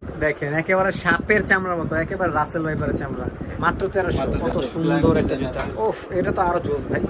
দেখেন একেবারে সাপের চামড়ার মতো, একেবারে রাসেল ভাইপারের চামড়া, মাত্র 1300। কত সুন্দর একটা জুতা। ওফ, এটা তো আরো জোস ভাই।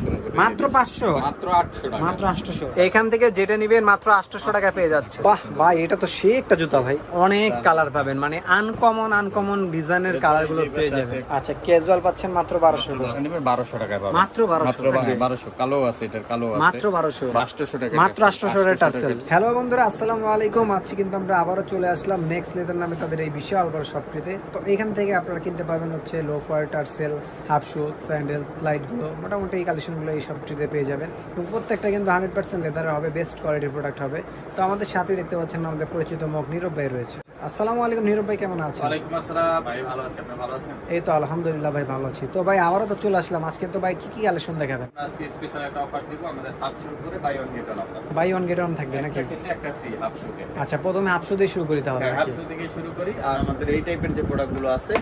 মাত্র 500, মাত্র 800 টাকা, মাত্র 800। এখান থেকে যেটা নিবেন মাত্র 800 টাকা পেয়ে যাচ্ছে। বাহ ভাই, এটা তো সেই একটা জুতা ভাই। অনেক কালার পাবেন, মানে আনকমন ডিজাইনের কালার গুলো পেয়ে যাবেন। আচ্ছা, ক্যাজুয়াল পাচ্ছেন মাত্র 1200 টাকা। নেবেন 1200 টাকায় পাবেন। মাত্র 1200 কালো আছে, এটার কালো আছে মাত্র 1200। 800 টাকা, মাত্র 800 টাকা টার্সেল। হ্যালো বন্ধুরা, আসসালামু আলাইকুম। আজকে কিন্তু আমরা আবারও চলে আসলাম নেক্সট লেদার নামে তাদের এই বিশাল বড় শপটিতে। তো এখান থেকে আপনারা কিনতে পাবেন হচ্ছে loafer, tassel, half shoe, sandal, স্লাইডগুলো, মোটামুটি এই কালেকশনগুলো এই শপটিতে পেয়ে যাবেন। এবং প্রত্যেকটা কিন্তু 100% লেদারের হবে, বেস্ট কোয়ালিটির প্রোডাক্ট হবে। তো আমাদের সাথে দেখতে পাচ্ছেন আমাদের পরিচিত মুখ নীরব ভাই রয়েছে। আসসালামু আলাইকুম নীরব ভাই, কেমন আছেন? ওয়ালাইকুম আসসালাম ভাই, ভালো আছি, আপনি ভালো আছেন? এই তো আলহামদুলিল্লাহ ভাই, ভালো আছি। তো ভাই আবারও তো চলে আসলাম আজকে। তো ভাই কি কি কালেকশন দেখাবেন? আজকে স্পেশাল একটা অফার দিব আমাদের হাফ শু করে buy one get one offer. Buy one get one থাকবে নাকি? একটা কিনলে একটা ফ্রি হাফ শু কে। আচ্ছা, প্রথমে হাফ শু দিয়ে শুরু করি তাহলে হাফ নাকি? শু থেকে শুরু করি। আর আমাদের এই টাইপের যে প্রোডাক্টগুলো আছে,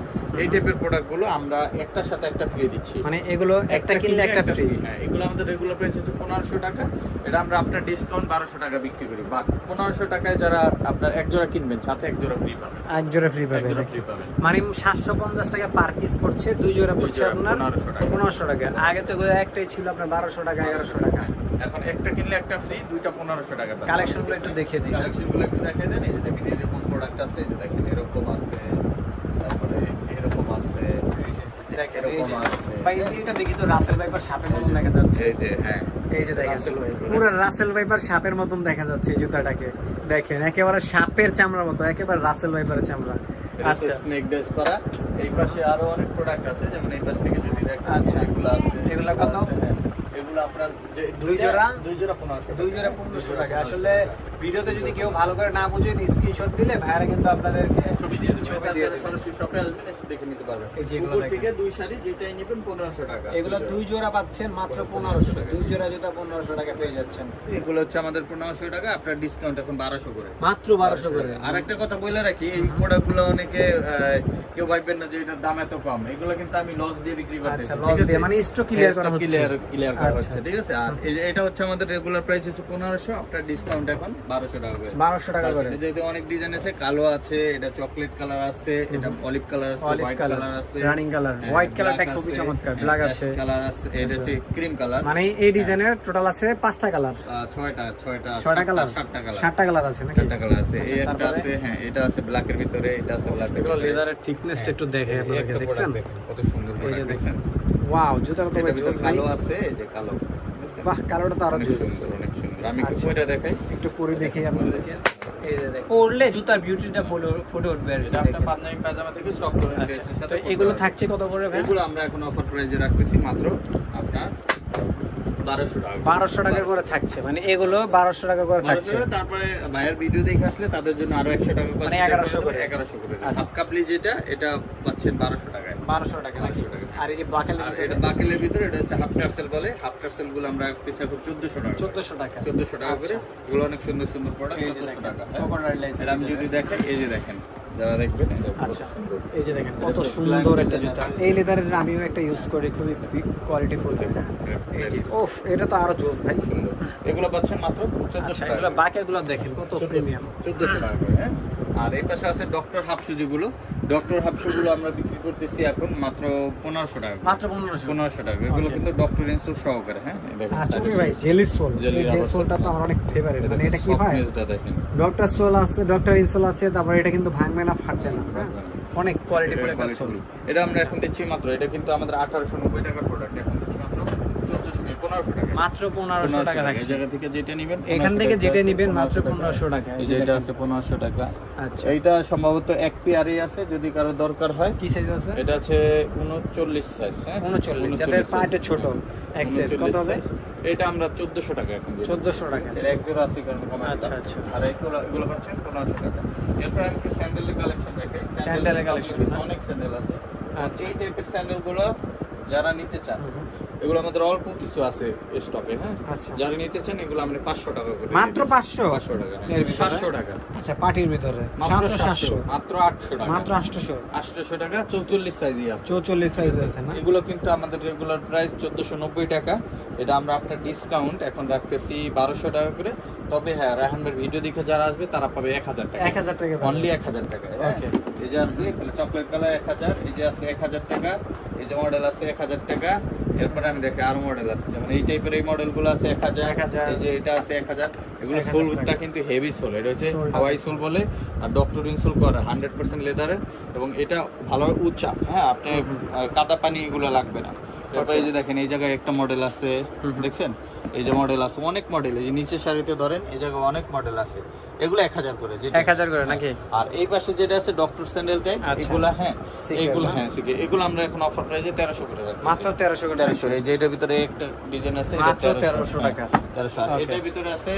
এই টাইপের প্রোডাক্টগুলো আমরা একটার সাথে একটা ফ্রি দিচ্ছি। মানে এগুলো একটা কিনলে একটা ফ্রি? হ্যাঁ, এগুলো আমাদের রেগুলার প্রাইস হচ্ছে 1500 টাকা। এটা আমরা আপনার ডিসকাউন্ট 1200 টাকা বিক্রি করি। বাট 1500 টাকায় যারা আপনার এক জোড়া কিনবেন সাথে এক জোড়া ফ্রি পাবেন। এক জোড়া ফ্রি পাবে এক জোড়া নাকি? ফ্রি পাবেন। মানে 750 টাকা পার পিস পড়ছে, দুই জোড়া পড়ছে আপনার 1500 টাকা। আগে তো এগুলো একটাই ছিল আপনার 1200 টাকা 1100 টাকা। এখন একটা কিনলে একটা ফ্রি, দুইটা 1500 টাকা পাবেন। কালেকশনগুলো একটু দেখিয়ে দিন। কালেকশনগুলো একটু দেখিয়ে দেন। এই যে দেখেন এরকম প্রোডাক্ট আছে, এই যে দেখেন এরকম আছে, তারপরে এরকম আছে, দেখেন এই এরকম যে আছে। ভাই, এটা দেখি তো রাসেল ভাইপার সাপের মতন দেখা যাচ্ছে। এই যে হ্যাঁ, এই যে দেখেন রাসেল ভাইপার। পুরো রাসেল ভাইপার সাপের মতন দেখা যাচ্ছে এই জুতাটাকে। দেখেন একেবারে সাপের চামড়ার মতো, একেবারে রাসেল ভাইপারের চামড়া। আচ্ছা, স্নেক ডেস করা। এই পাশে আরো অনেক প্রোডাক্ট আছে, যেমন এই পাশ থেকে যদি দেখেন আচ্ছা, এগুলো আছে। এগুলো কত? হ্যাঁ, এগুলো আপনার যে দুই জোড়া 1500 দুই জোড়া 1500 টাকা। আসলে ভিডিওতে যদি কেউ ভালো করে না বুঝে স্ক্রিনশট দিলে ভাইরা কিন্তু আপনাদেরকে ছবি দিয়ে দেবে। ছবি দিয়ে দেবে। সরাসরি শপে আসবেন, এসে দেখে নিতে পারবেন। এই যে এগুলো উপর দেখেন। থেকে দুই শাড়ি যেটাই নেবেন 1500 টাকা। এগুলো দুই জোড়া পাচ্ছেন মাত্র 1500। দুই জোড়া জুতা 1500 টাকা পেয়ে যাচ্ছেন। এগুলো হচ্ছে আমাদের 1500 টাকা, আপনার ডিসকাউন্ট এখন 1200 করে। মাত্র 1200 করে। আর একটা কথা বলে রাখি, এই প্রোডাক্টগুলো অনেকে কেউ ভাববেন না যে এটার দাম এত কম। এগুলো কিন্তু আমি লস দিয়ে বিক্রি করতেছি। আচ্ছা, লস দিয়ে মানে স্টক ক্লিয়ার করা হচ্ছে। ক্লিয়ার করা আচ্ছা। হচ্ছে, ঠিক আছে? আর এই যে এটা হচ্ছে আমাদের রেগুলার প্রাইস হচ্ছে 1500, আপনার ডিসকাউন্ট এখন 1200 টাকা করে। 1200 টাকা করে। যেহেতু অনেক ডিজাইন আছে, কালো আছে, এটা চকলেট কালার আছে, এটা অলিভ কালার আছে, অলিভ হোয়াইট কালার, কালার আছে, রানিং কালার, হোয়াইট কালারটা খুবই চমৎকার, ব্ল্যাক আছে, কালার আছে, এটা হচ্ছে ক্রিম কালার। মানে এই ডিজাইনের টোটাল আছে 5টা কালার, 6টা কালার, 7টা কালার, 7টা কালার আছে নাকি? 7টা কালার আছে। আচ্ছা, এই একটা তারপরে? আছে, হ্যাঁ এটা আছে ব্ল্যাকের ভিতরে, এটা আছে ব্ল্যাকের এগুলো ভিতরে। লেদারের থিকনেসটা একটু দেখে আপনারা একটা দেখছেন? product দেখেন, কত সুন্দর এই যে প্রোডাক্ট দেখেন, দেখেন। ওয়াও, জুতাটা তো এটার ভাই ভিতরে জোস ভাই। কালো আছে, এই যে কালো, দেখছেন? বাহ, কালোটা তো আরো অনেক জোস। সুন্দর, অনেক সুন্দর। আমি একটু আচ্ছা। পরে দেখাই। একটু পরে দেখি আপনাদেরকে। এই যে দেখেন, পরলে জুতার বিউটিটা ফুটে উঠবে আর কি। এটা আপনার দেখেন। পাঞ্জাবি পাজামা থেকে সব ধরনের আচ্ছা, ড্রেসের তো সাথে এগুলো পরতে থাকছে কত করে ভাই? পারবেন। এগুলো আমরা এখন অফার প্রাইসে রাখতেছি মাত্র আপনার 1200 টাকা। 1200 টাকা করে থাকছে, মানে এগুলো 1200 টাকা করে থাকছে। তারপরে ভাইয়ের ভিডিও দেখে আসলে তাদের জন্য আরো 100 টাকা মানে 1100 করে। 1100 করে। আচ্ছা। হাফ কাপলি যেটা, এটা পাচ্ছেন 1200 টাকায়। 1200 টাকা নাকি? 1200 টাকা। আর এই যে বাকালের আর ভিতরে এটা বাকেলের ভিতরে, এটা হচ্ছে হাফ টার্সেল বলে। হাফ টার্সেল গুলো আমরা পিস এখন 1400 টাকা। 1400 টাকা। 1400 টাকা করে। এগুলো অনেক সুন্দর সুন্দর প্রোডাক্ট, এই যে 1400 দেখেন, টাকা। crocodile lace এটা আমি যদি দেখাই, এই যে দেখেন, যারা দেখবেন এটা কত আচ্ছা, সুন্দর। এই যে দেখেন কত সুন্দর একটা জুতা। এই লেদারের আমিও একটা ইউজ করি, খুবই কোয়ালিটি ফুল। এই যে ওফ, এটা তো আরো জোস ভাই। সুন্দর। এগুলো পাচ্ছেন মাত্র 1400 আচ্ছা, টাকা। এগুলো বাকেগুলো দেখেন কত প্রিমিয়াম। 1400 টাকা করে, হ্যাঁ। আর এই পাশে আছে ডক্টর হাফশু, যেগুলো ডক্টর হাফশু গুলো আমরা বিক্রি করতেছি এখন মাত্র 1500 টাকা। মাত্র 1500। 1500 টাকা। এগুলো Okay. কিন্তু ডক্টর ইনসুল সহকারে, হ্যাঁ। এই দেখেন আচ্ছা side এ ভাই, জেলি সোল। Jelly এই জেলি rubber সোলটা তো sole। আমার অনেক ফেভারিট। মানে এটা কি হয়? softness টা দেখেন। ডক্টর সোল আছে, ডক্টর ইনসোল আছে, তারপর এটা কিন্তু ভাঙবে না, ফাটবে না, হ্যাঁ। অনেক কোয়ালিটি ফুল একটা সোল। এটা আমরা এখন দিচ্ছি মাত্র, এটা কিন্তু আমাদের 1890 টাকার প্রোডাক্ট, এখন দিচ্ছি মাত্র 1500 টাকা। মাত্র 1500 টাকা এই থাকছে। জায়গা থেকে যেটা নেবেন, এখান থেকে যেটা নিবেন 1500 মাত্র টাকা। 1500 টাকা। এই যে এটা আছে 1500 টাকা। আচ্ছা, এইটা সম্ভবত এক পেয়ারই আছে, যদি কারো দরকার হয়। কি সাইজ আছে? এটা আছে 39 সাইজ, হ্যাঁ। 39, যাদের পা একটু ছোট। এক সাইজ কত হবে? এটা আমরা 1400 টাকা এখন দিচ্ছি। 1400 টাকা। এটা এক জোড়া আছে কারণ কমাই আচ্ছা, দিলাম। আচ্ছা। আর এগুলো পাচ্ছেন 1500 টাকা। এরপর আমি একটু স্যান্ডেলের কালেকশন দেখাই। স্যান্ডেলের collection, কালেকশন হ্যাঁ। অনেক স্যান্ডেল আছে। আচ্ছা। এই টাইপের স্যান্ডেলগুলো যারা নিতে চান, এগুলো আমাদের অল্প কিছু আছে স্টকে, হ্যাঁ। আচ্ছা। যারা নিতে চান এগুলো আমরা 500 টাকা করে মাত্র দিই। 500? 500 টাকা, হ্যাঁ। এর ভিতরে? 700 টাকা। আচ্ছা, পার্টির ভিতরে মাত্র 700। মাত্র 800 টাকা। মাত্র 800। 800 টাকা 44 সাইজই আছে। 44 সাইজ আছে না? এগুলো কিন্তু আমাদের রেগুলার প্রাইস 1490 টাকা। এটা আমরা আপনার ডিসকাউন্ট এখন রাখতেছি 1200 টাকা করে। তবে হ্যাঁ, রায়হান ভাইয়ের ভিডিও দেখে যারা আসবে তারা পাবে 1000 টাকা, 1000 টাকা অনলি 1000 টাকা। ওকে, এই যে আছে চকলেট কালার 1000, এই যে আছে 1000 টাকা, এই যে মডেল আছে 1000 টাকা। এরপরে আমি দেখি আরো মডেল আছে, যেমন এই টাইপের এই মডেলগুলো আছে 1000, এই যে এটা আছে 1000। এগুলো সোলটা কিন্তু হেভি সোল, এটা হচ্ছে হাওয়াই সোল বলে, আর ডক্টর ইনসোল করা 100% লেদারের, এবং এটা ভালো উঁচা। হ্যাঁ, আপনি কাদা পানি এগুলো লাগবে না। এরপরে এই যে দেখেন এই জায়গায় একটা মডেল আছে, দেখছেন এই যে মডেল আছে, অনেক মডেল। এই যে নিচে সারিতে ধরেন এই জায়গায় অনেক মডেল আছে, এগুলো 1000 করে, 1000 করে নাকি? আর এই পাশে যেটা আছে ডক্টর স্যান্ডেল টাইপ, এগুলো হ্যাঁ এগুলো হ্যাঁ শিখে, এগুলো আমরা এখন অফার প্রাইসে 1300 করে রাখছি, মাত্র 1300 করে। 1300। এই যে এটার ভিতরে একটা ডিজাইন আছে, এটা মাত্র 1300 টাকা, 1300। আর এটার ভিতরে আছে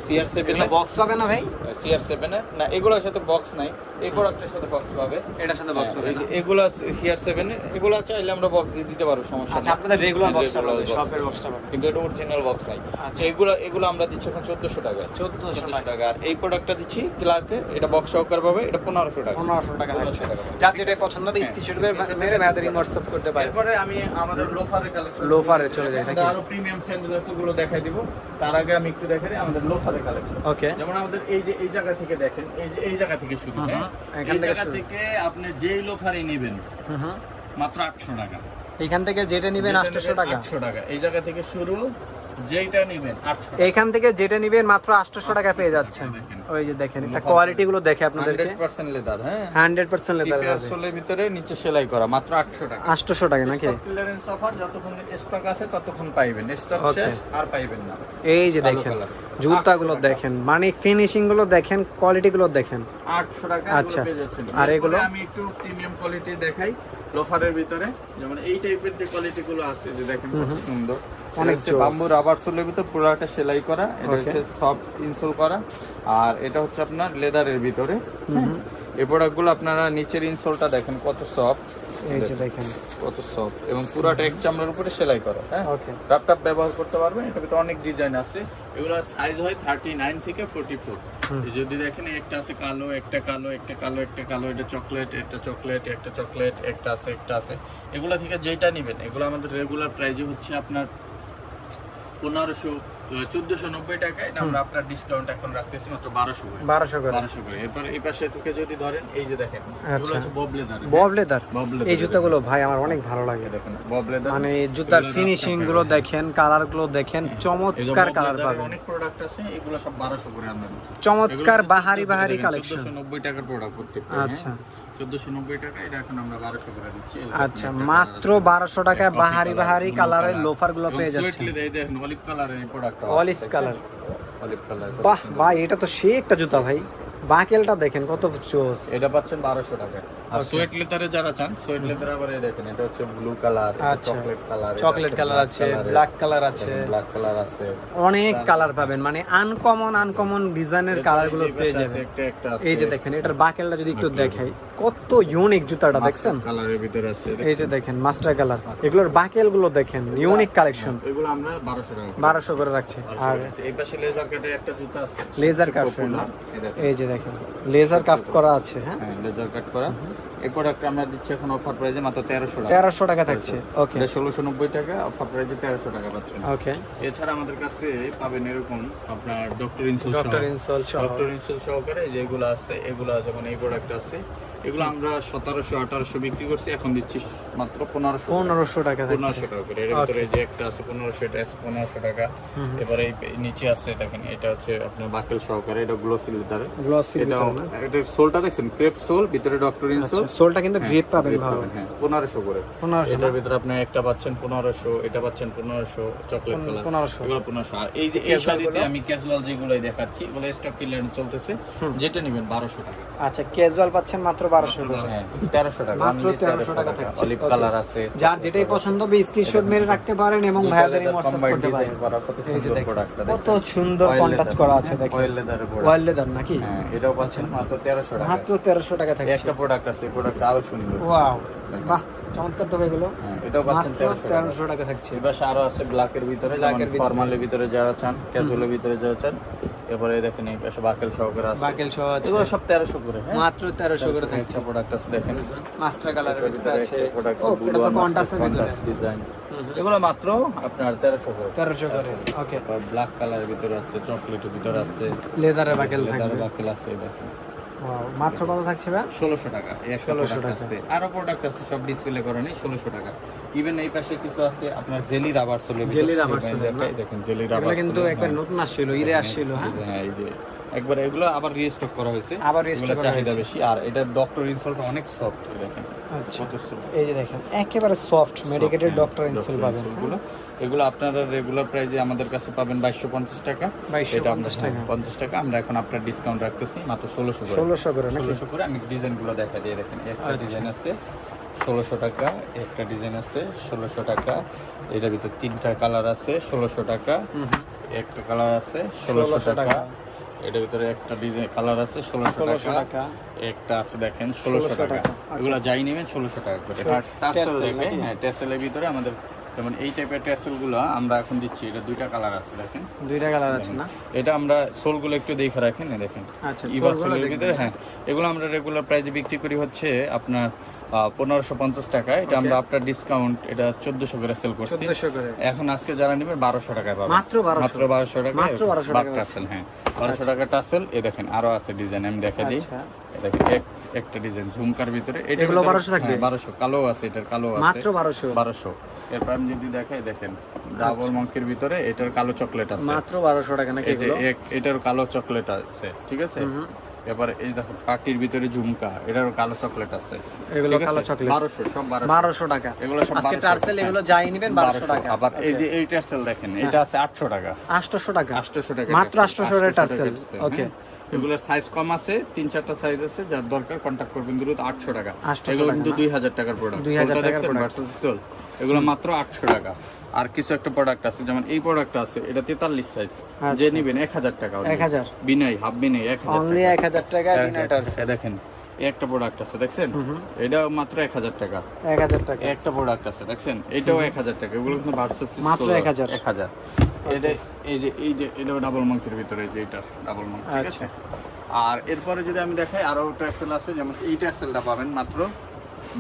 CR7 এগুলো বক্স পাবে না ভাই? CR7 এর না, এগুলোর সাথে বক্স নাই, এই প্রোডাক্টের সাথে বক্স পাবে, এটার সাথে বক্স পাবে না। এগুলো CR7 এর, এগুলো চাইলে আমরা বক্স দিয়ে দিতে পারবো, সমস্যা আচ্ছা, নেই। আপনাদের রেগুলার বক্সটা পাবে, শপের বক্সটা পাবে, কিন্তু এটা অরিজিনাল বক্স নাই। আচ্ছা, এগুলো আমরা দিচ্ছি এখন 1400 টাকা, 1400 টাকা। আর এই প্রোডাক্টটা দিচ্ছি ক্লার্কে, এটা বক্স সহকারে পাবে, এটা 1500 টাকা, 1500 টাকা। 1500 টাকা। যার যেটা পছন্দ হবে স্ক্রিনশট মেরে ভাইদের হোয়াটসঅ্যাপ করতে পারে। এরপরে আমি আমাদের লোফারের কালেকশন, লোফারে চলে যাই নাকি? আরো প্রিমিয়াম স্যান্ডেল আছে, ওগুলো দেখাই দিব। তার আগে আমি একটু দেখাই দিই আমাদের লোফারের কালেকশন। ওকে, যেমন আমাদের এই যে এই জায়গা থেকে দেখেন, এই যে এই জায়গা থেকে শুরু, হ্যাঁ এখান এই থেকে জায়গা শুরু। থেকে আপনি যেই লোফারই নেবেন মাত্র 800 টাকা। এখান থেকে যেটা নেবেন 800 টাকা, 800 টাকা। এই জায়গা থেকে শুরু, যেইটা নেবেন 800 টাকা। এখান থেকে যেটা নেবেন মাত্র 800 টাকা পেয়ে যাচ্ছেন। ওই যে দেখেন, এটা কোয়ালিটি গুলো দেখে আপনাদেরকে, 100% লেদার, হ্যাঁ 100% লেদার টিপিআর হবে, সোলের ভিতরে নিচে সেলাই করা, মাত্র 800 টাকা। 800 টাকা নাকি? ক্লিয়ারেন্স অফার, যতক্ষণ স্টক আছে ততক্ষণ পাইবেন, স্টক শেষ আর পাইবেন না। এই যে দেখেন জুতাগুলো দেখেন, মানে ফিনিশিং গুলো দেখেন, কোয়ালিটি গুলো দেখেন, 800 টাকা আচ্ছা। পেয়ে যাচ্ছেন। আর এগুলো আমি একটু প্রিমিয়াম কোয়ালিটি দেখাই লোফারের ভিতরে, যেমন এই টাইপের যে কোয়ালিটি গুলো আছে, যে দেখেন কত সুন্দর, অনেক বাম্বু রাবার সোলের ভিতর পুরোটা সেলাই করা, এটা হচ্ছে সফট ইনসোল করা, আর এটা হচ্ছে আপনার লেদারের ভিতরে। এই প্রোডাক্টগুলো আপনারা নিচের ইনসোলটা দেখেন কত সফট, এই যে দেখেন কত সফট, এবং পুরোটা এক চামড়ার উপরে সেলাই করা। হ্যাঁ, ওকে, ল্যাপটপ ব্যবহার করতে পারবেন। এটার ভিতরে অনেক ডিজাইন আছে, এগুলো সাইজ হয় 39 থেকে 44। এই যদি দেখেন একটা আছে কালো, একটা কালো, একটা কালো, একটা কালো, এটা চকলেট, একটা চকলেট, একটা চকলেট, একটা আছে, একটা আছে। এগুলো থেকে যেটা নেবেন, এগুলো আমাদের রেগুলার প্রাইসে হচ্ছে আপনার 1490 টাকা। এটা আমরা আপনার ডিসকাউন্ট এখন রাখতেছি মাত্র 1200 করে, 1200 করে। 1200 করে। এরপর এই পাশে থেকে যদি ধরেন, এই যে দেখেন এগুলো হচ্ছে Bob leather, Bob leather. Bob leather. এই জুতাগুলো ভাই আমার অনেক ভালো লাগে, দেখেন বব লেদার, মানে জুতার ফিনিশিং গুলো দেখেন, কালার গুলো দেখেন, চমৎকার কালার পাবেন। অনেক প্রোডাক্ট আছে, এগুলো সব 1200 করে আমরা দিচ্ছি। চমৎকার বাহারি বাহারি কালেকশন। 1490 টাকার প্রোডাক্ট প্রত্যেকটা। আচ্ছা, 1490 টাকা, এটা এখন আমরা 1200 করে দিচ্ছি। আচ্ছা, মাত্র 1200 টাকায় বাহারি বাহারি কালারের লোফার গুলো পেয়ে যাচ্ছেন। এই দেখেন অলিভ কালারের এই প্রোডাক্টটা, অলিভ কালার, অলিভ কালার। বাহ ভাই, এটা তো সেই একটা জুতা ভাই, বাকেলটা দেখেন কত জোস। এটা পাচ্ছেন 1200 টাকা। আর সোয়েট লেদারে যারা চান, সোয়েট লেদার আবার এই দেখেন, এটা হচ্ছে ব্লু কালার, আচ্ছা, চকলেট কালার, চকলেট কালার আছে, ব্ল্যাক কালার আছে, ব্ল্যাক কালার আছে, অনেক কালার পাবেন, মানে আনকমন ডিজাইনের কালার গুলো পেয়ে যাবেন। একটা আছে, এই যে দেখেন, এটার বাকেলটা যদি একটু দেখাই, কত ইউনিক জুতাটা দেখছেন। কালারের ভিতরে আছে, এই যে দেখেন মাস্টার কালার, এগুলোর বাকেল গুলো দেখেন, ইউনিক কালেকশন। এগুলো আমরা 1200 টাকা 1200 করে রাখছে। আর এই পাশে লেজার কাটের একটা জুতা আছে, লেজার কাট, এই যে দেখেন লেজার কাট করা আছে। হ্যাঁ, লেজার কাট করা। এই প্রোডাক্ট আমরা দিচ্ছি এখন অফার প্রাইসে মাত্র 1300 টাকা, 1300 টাকা থাকছে। ওকে, এটা 1690 টাকা, অফার প্রাইসে 1300 টাকা পাচ্ছেন। ওকে, এছাড়া আমাদের কাছে পাবেন এরকম আপনার ডক্টর ইনসোল ডক্টর ইনসোল সহকারে যেগুলো আছে, এগুলো যেমন এই প্রোডাক্ট আছে, এগুলো আমরা 1700-1800 বিক্রি করছি, এখন দিচ্ছি মাত্র 1500 টাকা থাকছে। 1500 টাকা করে। এর ভিতরে যে একটা আছে 1500, এটা আছে 1500 টাকা। এবারে এই নিচে আছে দেখেন, এটা হচ্ছে আপনার বাকেল সহকারে, এটা গ্লোসি লেদার, গ্লসি এটা ভিতরে না? এটার সোলটা দেখছেন, ক্রেপ সোল, ভিতরে ডক্টর ইনসোল। আচ্ছা, সোলটা কিন্তু গ্রিপ পাবেন ভালো। হ্যাঁ, 1500 করে। 1500 এটার ভিতরে আপনি একটা পাচ্ছেন 1500, এটা পাচ্ছেন 1500, চকলেট কালার 1500, এগুলো 1500। আর এই যে এই শাড়িতে আমি ক্যাজুয়াল যেগুলাই দেখাচ্ছি, এগুলো স্টক ক্লিয়ারেন্স চলতেছে, যেটা নেবেন 1200 টাকা। আচ্ছা, ক্যাজুয়াল পাচ্ছেন মাত্র 1200 করে। হ্যাঁ, 1300 টাকা, মাত্র only 1300 টাকা থাকছে। অলিভ কালার আছে, যার যেটাই পছন্দ হবে স্ক্রিনশট মেরে রাখতে পারেন এবং ভাইয়াদের হোয়াটসঅ্যাপ করতে পারেন। ডিজাইন করা কত এই যে সুন্দর দেখেন, প্রোডাক্ট, কত সুন্দর কন্ট্রাস্ট করা আছে দেখেন, অয়েল লেদারের প্রোডাক্ট, ওয়াইল্ড লেদার নাকি? হ্যাঁ, এটাও পাচ্ছেন মাত্র 1300 টাকা। মাত্র 1300 টাকা থাকছে। একটা প্রোডাক্ট আছে, প্রোডাক্ট আরো সুন্দর, ওয়াও, বাহ, চমৎকার তো এগুলো। হ্যাঁ, এটাও পাচ্ছেন মাত্র 1300 টাকা থাকছে। এবার আরো আছে ব্ল্যাকের ভিতরে, যেমন ফর্মালের ভিতরে যারা চান, ক্যাজুয়ালের ভিতরে যারা চান, এরপরে দেখেন এই পাশে বাকেল সহকারে আছে, বাকেল সহ আছে, এগুলো সব 1300 করে। হ্যাঁ, মাত্র 1300 করে থাকছে। একটা প্রোডাক্ট আছে দেখেন, মাস্টার কালারের ভিতরে আছে, প্রোডাক্ট ও এটা তো কন্ট্রাস্টের ভিতরে, ডিজাইন, এগুলো মাত্র আপনার 1300 করে। 1300 করে। ওকে, ব্ল্যাক কালারের ভিতরে আছে, চকলেটের ভিতরে আছে, লেদারের বাকেল লেদারের থাকবে। বাকেল আছে, এই দেখেন ওয়াও, মাত্র কত থাকছে ভাই? 1600 টাকা। এই একটা 1600 প্রোডাক্ট টাকা। আছে, আরো প্রোডাক্ট আছে, সব ডিসপ্লে করা নেই, 1600 টাকা। ইভেন এই পাশে কিছু আছে আপনার জেলি রাবার সোলের ভিতরে, জেলি রাবার সোল, দেখেন জেলি এগুলো রাবার কিন্তু সোল, একটা হ্যাঁ। নতুন আসছিল, ঈদে আসছিল। হ্যাঁ, হ্যাঁ, এই যে একবার এগুলো আবার রিস্টক করা হয়েছে, আবার restock এগুলো করা চাহিদা হয়েছে। বেশি। আর এটা ডক্টর ইনসোলটা অনেক সফট, দেখেন আচ্ছা, কত soft। এই যে দেখেন একেবারে সফট মেডিকেটেড ডক্টর ইনসোল পাবেন। গুলো এগুলো আপনারা রেগুলার প্রাইসে আমাদের কাছে পাবেন 2250 টাকা। 2250 এটা আমরা টাকা। 50 টাকা আমরা এখন আপনার ডিসকাউন্ট রাখতেছি মাত্র 1600 করে। 1600 করে নাকি? 1600 করে। আমি ডিজাইনগুলো দেখা দিয়ে দেখেন, একটা আচ্ছা। ডিজাইন আছে 1600 টাকা, একটা ডিজাইন আছে 1600 টাকা, এটার ভিতর তিনটা কালার আছে 1600 টাকা, একটা কালার আছে 1600 টাকা, এটার ভিতরে একটা ডিজাইন কালার আছে 1600 টাকা, একটা আছে দেখেন 1600 টাকা। এগুলো যাই নেবেন 1600 টাকা করে। আর টাসেল দেখেন, হ্যাঁ টাসেলের ভিতরে আমাদের যেমন এই টাইপের টাসেলগুলো আমরা এখন দিচ্ছি, এটা দুইটা কালার আছে দেখেন, দুইটা কালার আছে না? এটা আমরা সোলগুলো একটু দেখে রাখেন, এই দেখেন আচ্ছা, ইভা সোলগুলো সোলের দেখবেন। ভিতরে। হ্যাঁ, এগুলো আমরা রেগুলার প্রাইসে বিক্রি করি হচ্ছে আপনার 1550 টাকা। এটা আমরা আপনার ডিসকাউন্ট এটা 1400 করে সেল করছি। 1400 করে। এখন আজকে যারা নেবে 1200 টাকায় পাবেন, মাত্র 1200 মাত্র 1200 টাকা, মাত্র 1200 টাকা টাসেল। হ্যাঁ, 1200 টাকা টাসেল। এই দেখেন আরো আছে ডিজাইন, আমি দেখা দিই। আচ্ছা, এই দেখেন একটা ডিজাইন ঝুমকার ভিতরে, এটা এগুলো 1200 থাকবে? 1200। কালো আছে, এটার কালো আছে মাত্র 1200। 1200। এরপর আমি যদি দেখাই দেখেন ডাবল মঙ্কির ভিতরে এটার কালো চকলেট আছে, মাত্র 1200 টাকা নাকি এই যে এগুলো? এটার কালো চকলেট আছে, ঠিক আছে। এবার এই দেখো পার্টির ভিতরে ঝুমকা, এটারও কালো চকলেট আছে, এগুলো ঠিক আছে? কালো চকলেট 1200, সব 1200 টাকা। এগুলো সব আজকে 1200 টার্সেল এগুলো যাই নেবেন 1200 টাকা। আবার এই যে এই টার্সেল দেখেন, এটা আছে 800 টাকা, 800 টাকা, 800 টাকা, মাত্র 800 টাকা টার্সেল। ওকে, এগুলোর সাইজ কম আছে, 3-4টা সাইজ আছে, যার দরকার কন্টাক্ট করবেন দ্রুত। 800 টাকা। 800 এগুলো টাকা কিন্তু না? 2000 টাকার প্রোডাক্ট। 2000 টাকার দেখছেন product। ভার্সেস সোল, এগুলো মাত্র 800 টাকা। আর কিছু একটা প্রোডাক্ট আছে, যেমন এই প্রোডাক্ট আছে, এটা 43 সাইজ, যে নিবেন 1000 টাকা, 1000 বিনাই হাফ বিনাই 1000 অনলি 1000 টাকা বিনা টার্সেল। টাকা। দেখেন এই একটা প্রোডাক্ট আছে দেখছেন, এটা মাত্র 1000 টাকা। 1000 টাকা একটা প্রোডাক্ট আছে দেখছেন, এটাও 1000 টাকা। এগুলো কিন্তু ভার্সেস মাত্র 1000। 1000। এটা এই যে এটাও ডাবল মাঙ্কির ভিতরে, এই যে এটা ডাবল মাঙ্কি, ঠিক আছে। আর এরপরে যদি আমি দেখাই আরো টার্সেল আছে, যেমন এই টার্সেলটা পাবেন মাত্র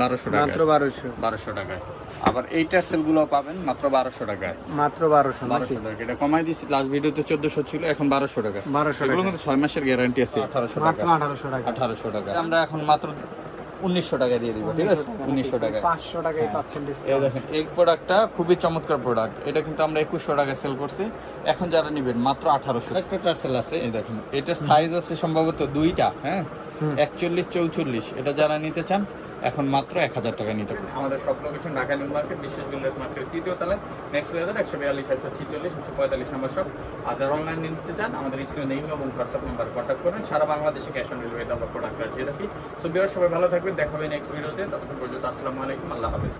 1200 টাকা, মাত্র 1200 1200 টাকায়। আবার এই টার্সেল গুলো পাবেন মাত্র 1200 টাকায়, মাত্র 1200 নাকি? 1200 টাকা। এটা কমাই দিয়েছি, লাস্ট ভিডিওতে 1400 ছিল, এখন 1200 টাকা। 1200 এগুলো টাকা, কিন্তু 6 মাসের গ্যারান্টি আছে, 1800 মাত্র টাকা, 1800 টাকা। 1800 টাকা। আমরা এখন মাত্র 1900 টাকা দিয়ে দিব, ঠিক আছে, 1900 টাকা। 500 টাকায় পাচ্ছেন এই ডিসকাউন্ট। দেখেন এই প্রোডাক্টটা খুবই চমৎকার প্রোডাক্ট, এটা কিন্তু আমরা 2100 টাকা সেল করছি, এখন যারা নেবেন মাত্র 1800। একটা টার্সেল আছে, এই দেখেন এটার সাইজ আছে সম্ভবত দুইটা, হ্যাঁ 41 44। এটা যারা নিতে চান এখন মাত্র 1000 টাকা নিতে পারবেন। আমাদের সব লোকেশন ঢাকা নিউ মার্কেট, বিশেষ বিল্ডার্স মার্কেট 3য় তলায়, নেক্সট লেদার 142 146 145 নাম্বার শপ। আর যারা অনলাইন নিতে চান আমাদের স্ক্রিনে ইমেল এবং হোয়াটসঅ্যাপ নাম্বারে কন্ট্যাক্ট করবেন। সারা বাংলাদেশে ক্যাশ অন ডেলিভারিতে আমরা প্রোডাক্ট রাখিয়ে থাকি। সো ভিউয়ার সবাই ভালো থাকবেন, দেখা হবে নেক্সট ভিডিওতে। ততক্ষণ পর্যন্ত আসসালামু আলাইকুম, আল্লাহ হাফেজ।